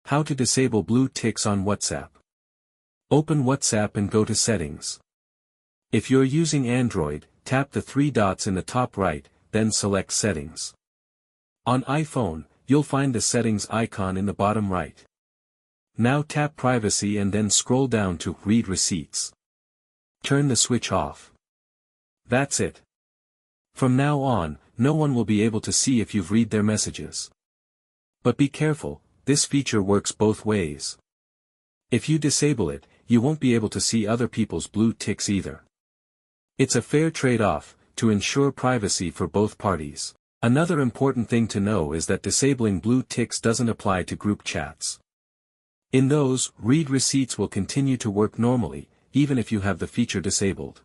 How to disable blue ticks on WhatsApp. Open WhatsApp and go to Settings. If you're using Android, tap the three dots in the top right, then select Settings. On iPhone, you'll find the Settings icon in the bottom right. Now tap Privacy and then scroll down to Read Receipts. Turn the switch off. That's it. From now on, no one will be able to see if you've read their messages. But be careful, this feature works both ways. If you disable it, you won't be able to see other people's blue ticks either. It's a fair trade-off, to ensure privacy for both parties. Another important thing to know is that disabling blue ticks doesn't apply to group chats. In those, Read Receipts will continue to work normally, even if you have the feature disabled.